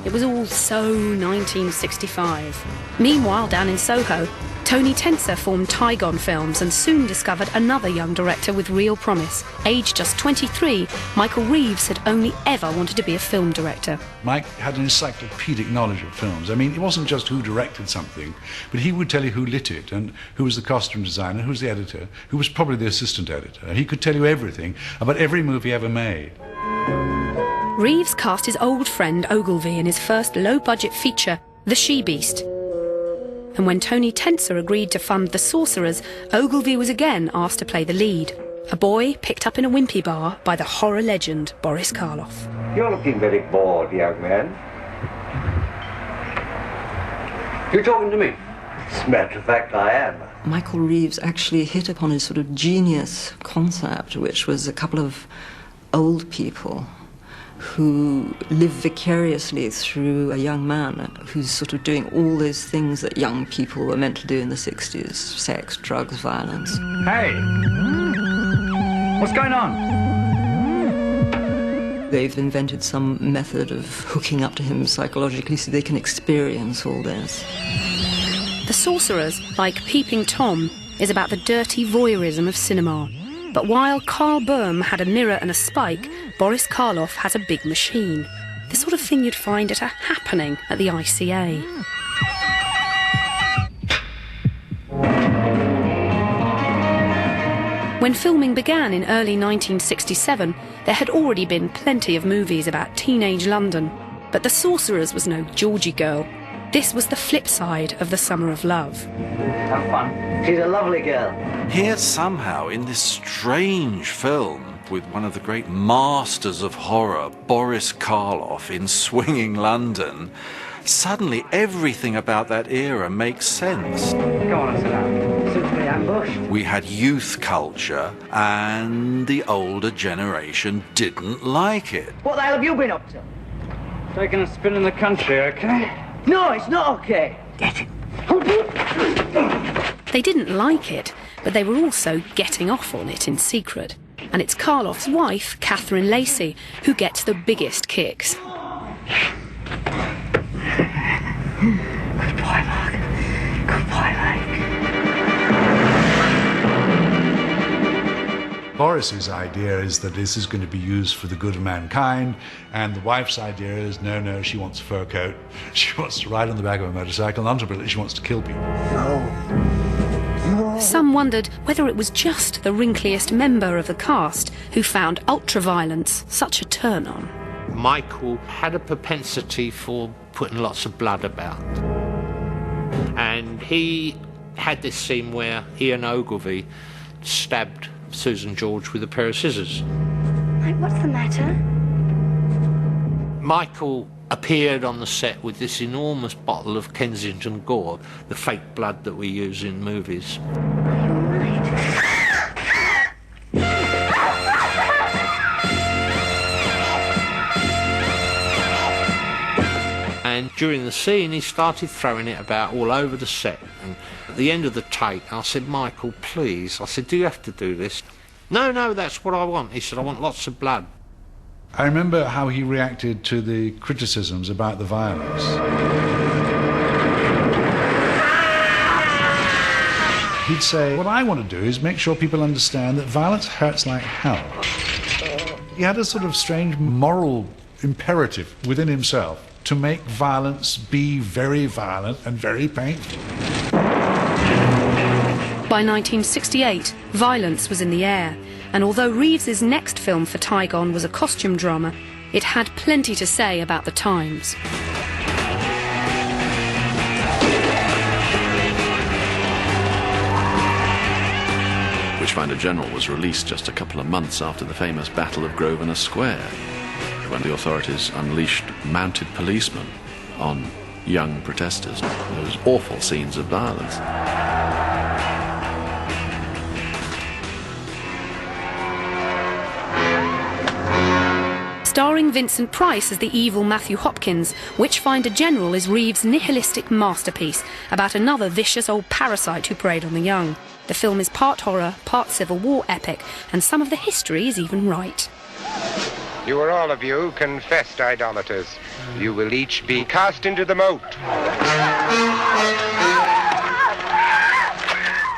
It was all so 1965. Meanwhile, down in Soho, Tony Tenser formed Tygon Films and soon discovered another young director with real promise. Aged just 23, Michael Reeves had only ever wanted to be a film director. Mike had an encyclopedic knowledge of films. I mean, it wasn't just who directed something, but he would tell you who lit it, and who was the costume designer, who was the editor, who was probably the assistant editor. He could tell you everything about every movie ever made. Reeves cast his old friend Ogilvy in his first low-budget feature, The She-Beast. And when Tony Tenser agreed to fund The Sorcerers, Ogilvy was again asked to play the lead. A boy picked up in a wimpy bar by the horror legend Boris Karloff. You're looking very bored, young man. You talking to me? As a matter of fact, I am. Michael Reeves actually hit upon his sort of genius concept, which was a couple of old people who live vicariously through a young man who's sort of doing all those things that young people were meant to do in the 60s. Sex, drugs, violence. Hey! What's going on? They've invented some method of hooking up to him psychologically so they can experience all this. The Sorcerers, like Peeping Tom, is about the dirty voyeurism of cinema. But while Carl Boehm had a mirror and a spike, Boris Karloff has a big machine. The sort of thing you'd find at a happening at the ICA. When filming began in early 1967, there had already been plenty of movies about teenage London. But The Sorcerers was no Georgie girl. This was the flip side of The Summer of Love. Have fun. She's a lovely girl. Here somehow, in this strange film, with one of the great masters of horror, Boris Karloff, in swinging London, suddenly everything about that era makes sense. Go on and sit down. Suits me ambushed. We had youth culture, and the older generation didn't like it. What the hell have you been up to? Taking a spin in the country, okay? No, it's not okay. Get it. They didn't like it, but they were also getting off on it in secret. And it's Karloff's wife, Catherine Lacey, who gets the biggest kicks. Good boy, Mark. Good boy, Mike. Boris's idea is that this is going to be used for the good of mankind, and the wife's idea is, no, she wants a fur coat. She wants to ride on the back of a motorcycle, and ultimately she wants to kill people. Some wondered whether it was just the wrinkliest member of the cast who found ultra-violence such a turn-on. Michael had a propensity for putting lots of blood about. And he had this scene where Ian Ogilvy stabbed Susan George with a pair of scissors. Mike, what's the matter? Michael appeared on the set with this enormous bottle of Kensington Gore, the fake blood that we use in movies. Are you all right? And during the scene, he started throwing it about all over the set. And at the end of the take, I said, Michael, please. I said, do you have to do this? No, that's what I want. He said, I want lots of blood. I remember how he reacted to the criticisms about the violence. He'd say, what I want to do is make sure people understand that violence hurts like hell. He had a sort of strange moral imperative within himself to make violence be very violent and very painful. By 1968, violence was in the air, and although Reeves's next film for Tygon was a costume drama, it had plenty to say about the times. Witchfinder General was released just a couple of months after the famous Battle of Grosvenor Square, when the authorities unleashed mounted policemen on young protesters. Those awful scenes of violence. Starring Vincent Price as the evil Matthew Hopkins, Witchfinder General is Reeves' nihilistic masterpiece about another vicious old parasite who preyed on the young. The film is part horror, part Civil War epic, and some of the history is even right. You are all of you confessed idolaters. You will each be cast into the moat.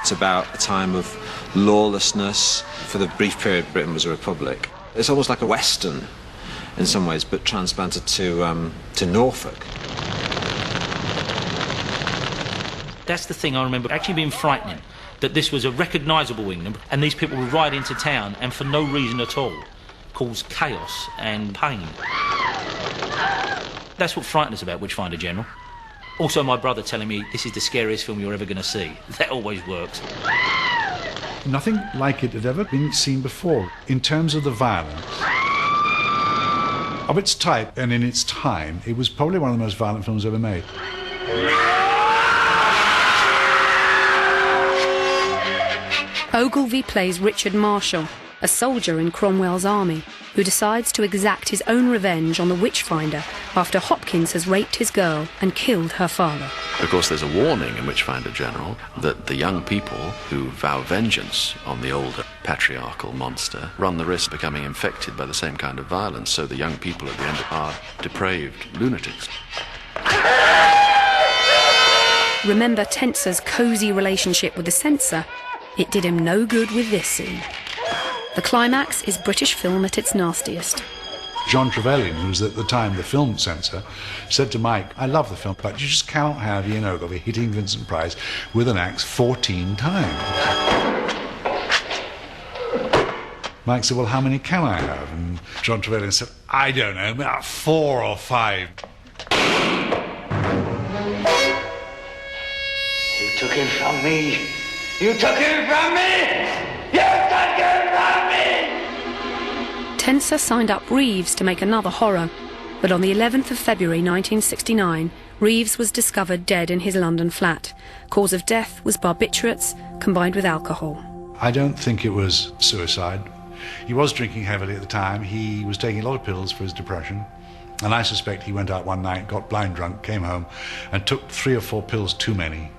It's about a time of lawlessness. For the brief period Britain was a republic. It's almost like a Western in some ways, but transplanted to Norfolk. That's the thing I remember actually being frightening, that this was a recognisable England, and these people would ride into town and for no reason at all cause chaos and pain. That's what frightened us about Witchfinder General. Also my brother telling me this is the scariest film you're ever going to see. That always works. Nothing like it had ever been seen before in terms of the violence. Of its type and in its time, it was probably one of the most violent films ever made. Ogilvy plays Richard Marshall, a soldier in Cromwell's army, who decides to exact his own revenge on the Witchfinder after Hopkins has raped his girl and killed her father. Of course, there's a warning in Witchfinder General that the young people who vow vengeance on the older patriarchal monster run the risk of becoming infected by the same kind of violence, so the young people at the end are depraved lunatics. Remember Tenser's cosy relationship with the censor? It did him no good with this scene. The climax is British film at its nastiest. John Trevelyan, who was at the time the film censor, said to Mike, I love the film, but you just cannot have Ian Ogilvy hitting Vincent Price with an axe 14 times. Mike said, well, how many can I have? And John Trevelyan said, I don't know, about 4 or 5. You took him from me. You took him from me! You took him from me! Tenser signed up Reeves to make another horror, but on the 11th of February 1969, Reeves was discovered dead in his London flat. Cause of death was barbiturates combined with alcohol. I don't think it was suicide. He was drinking heavily at the time. He was taking a lot of pills for his depression. And I suspect he went out one night, got blind drunk, came home, and took 3 or 4 pills too many.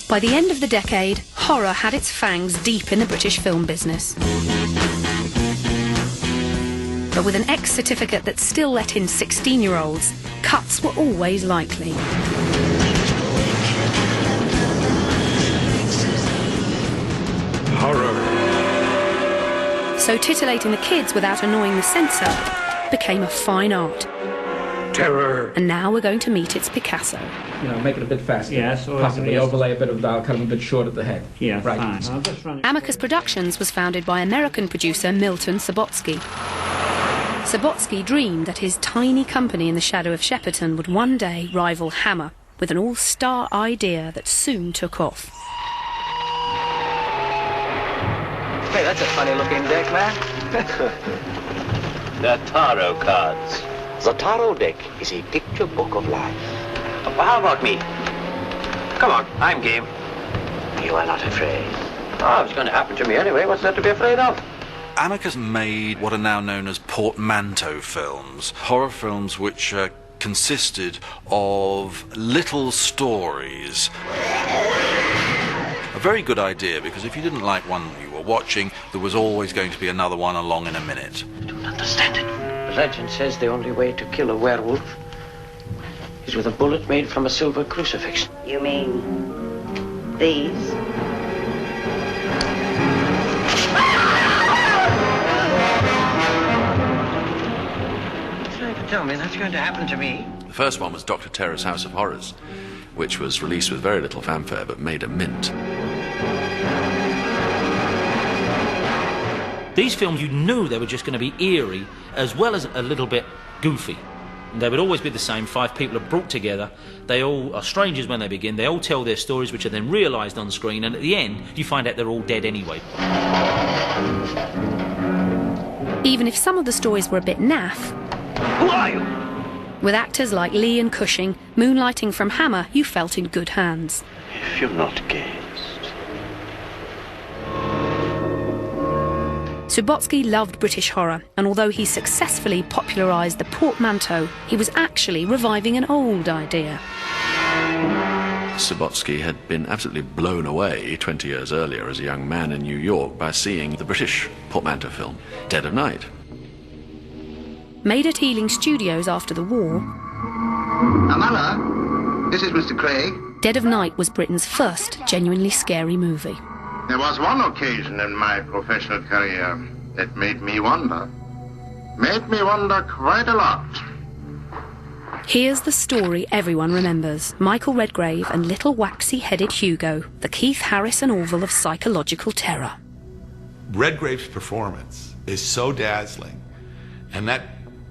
By the end of the decade, horror had its fangs deep in the British film business. But with an X certificate that still let in 16-year-olds, cuts were always likely. Horror. So titillating the kids without annoying the censor became a fine art. Terror. And now we're going to meet its Picasso. You know, make it a bit faster. Yes, or possibly overlay a bit of dial, cut him a bit short at the head. Yeah, right. Fine. I'll just run it. Amicus Productions was founded by American producer Milton Subotsky. Subotsky dreamed that his tiny company in the shadow of Shepperton would one day rival Hammer with an all-star idea that soon took off. Hey, that's a funny-looking deck, man. They're tarot cards. The tarot deck is a picture book of life. Well, how about me? Come on, I'm game. You are not afraid. Oh, it's going to happen to me anyway. What's there to be afraid of? Amicus made what are now known as portmanteau films, horror films which consisted of little stories. A very good idea, because if you didn't like one you were watching, there was always going to be another one along in a minute. I don't understand it. The legend says the only way to kill a werewolf is with a bullet made from a silver crucifix. You mean these? You're trying to tell me that's going to happen to me? The first one was Dr. Terror's House of Horrors, which was released with very little fanfare but made a mint. These films, you knew they were just going to be eerie as well as a little bit goofy. They would always be the same. 5 people are brought together. They all are strangers when they begin. They all tell their stories, which are then realised on screen, and at the end you find out they're all dead anyway. Even if some of the stories were a bit naff, Who are you? with actors like Lee and Cushing moonlighting from Hammer, you felt in good hands. If you're not guessed. Subotsky loved British horror, and although he successfully popularised the portmanteau, he was actually reviving an old idea. Subotsky had been absolutely blown away 20 years earlier as a young man in New York by seeing the British portmanteau film, Dead of Night. Made at Ealing Studios after the war, Amanda, this is Mr. Craig. Dead of Night was Britain's first genuinely scary movie. There was one occasion in my professional career that made me wonder. Made me wonder quite a lot. Here's the story everyone remembers. Michael Redgrave and little waxy-headed Hugo, the Keith Harrison Orville of psychological terror. Redgrave's performance is so dazzling, and that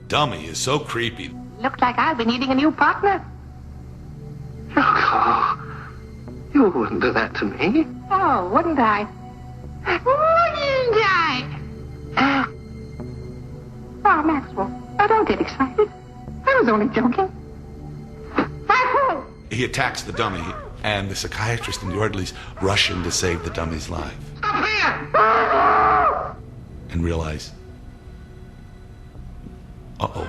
dummy is so creepy. Looks like I've been needing a new partner. Oh, you wouldn't do that to me. Oh, wouldn't I? Wouldn't I? Oh, Maxwell, oh, don't get excited. I was only joking. He attacks the dummy, and the psychiatrist and the orderlies rush in to save the dummy's life. Stop here! And realize, uh-oh.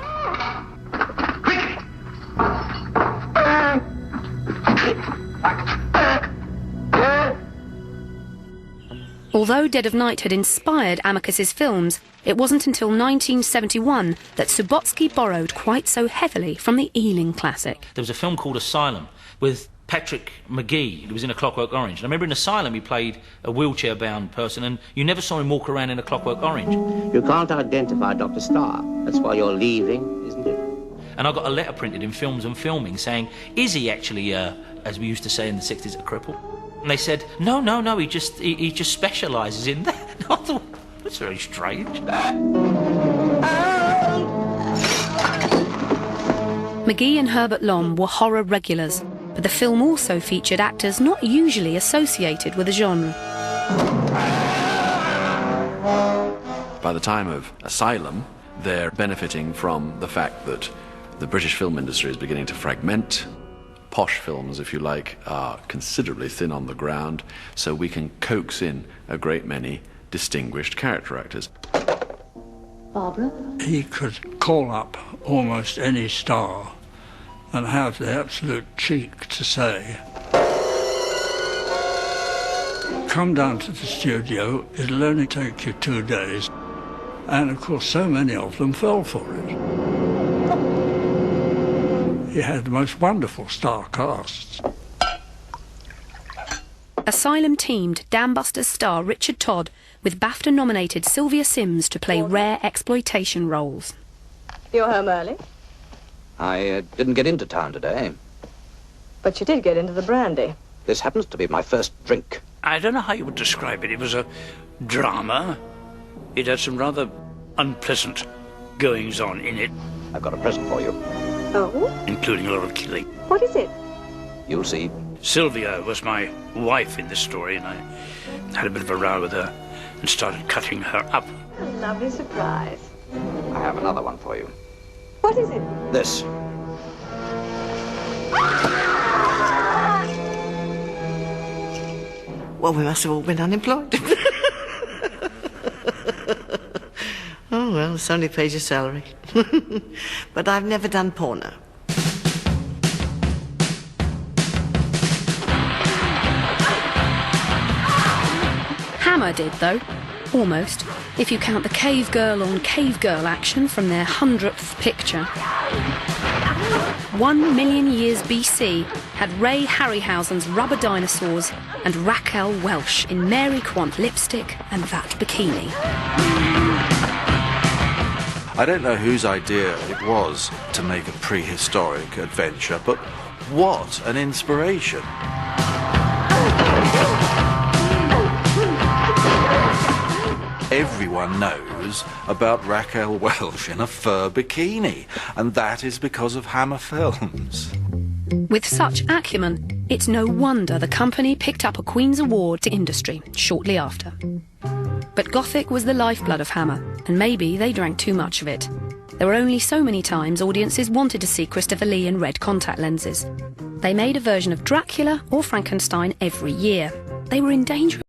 Although Dead of Night had inspired Amicus's films, it wasn't until 1971 that Subotsky borrowed quite so heavily from the Ealing classic. There was a film called Asylum with Patrick McGee, who was in A Clockwork Orange. And I remember in Asylum he played a wheelchair-bound person, and you never saw him walk around in A Clockwork Orange. You can't identify Dr. Starr. That's why you're leaving, isn't it? And I got a letter printed in Films and Filming saying, is he actually, as we used to say in the 60s, a cripple? And they said, no, he just specialises in that. And I thought, that's very strange. McGee and Herbert Lom were horror regulars, but the film also featured actors not usually associated with the genre. By the time of Asylum, they're benefiting from the fact that the British film industry is beginning to fragment. Posh films, if you like, are considerably thin on the ground, so we can coax in a great many distinguished character actors. Barbara? He could call up almost any star and have the absolute cheek to say, come down to the studio, it'll only take you 2 days. And of course so many of them fell for it. He had the most wonderful star casts. Asylum teamed Dambusters star Richard Todd with BAFTA-nominated Sylvia Sims to play rare exploitation roles. You're home early? I didn't get into town today. But you did get into the brandy. This happens to be my first drink. I don't know how you would describe it. It was a drama. It had some rather unpleasant goings-on in it. I've got a present for you. Oh? Including a lot of killing. What is it? You'll see. Sylvia was my wife in this story, and I had a bit of a row with her and started cutting her up. A lovely surprise. I have another one for you. What is it? This. Well, we must have all been unemployed. Oh, well, it's only pays your salary. But I've never done porno. Hammer did, though. Almost. If you count the cave girl on cave girl action from their 100th picture. 1 million years BC had Ray Harryhausen's rubber dinosaurs and Raquel Welch in Mary Quant lipstick and that bikini. I don't know whose idea it was to make a prehistoric adventure, but what an inspiration. Everyone knows about Raquel Welch in a fur bikini, and that is because of Hammer Films. With such acumen, it's no wonder the company picked up a Queen's Award to industry shortly after. But Gothic was the lifeblood of Hammer, and maybe they drank too much of it. There were only so many times audiences wanted to see Christopher Lee in red contact lenses. They made a version of Dracula or Frankenstein every year. They were in danger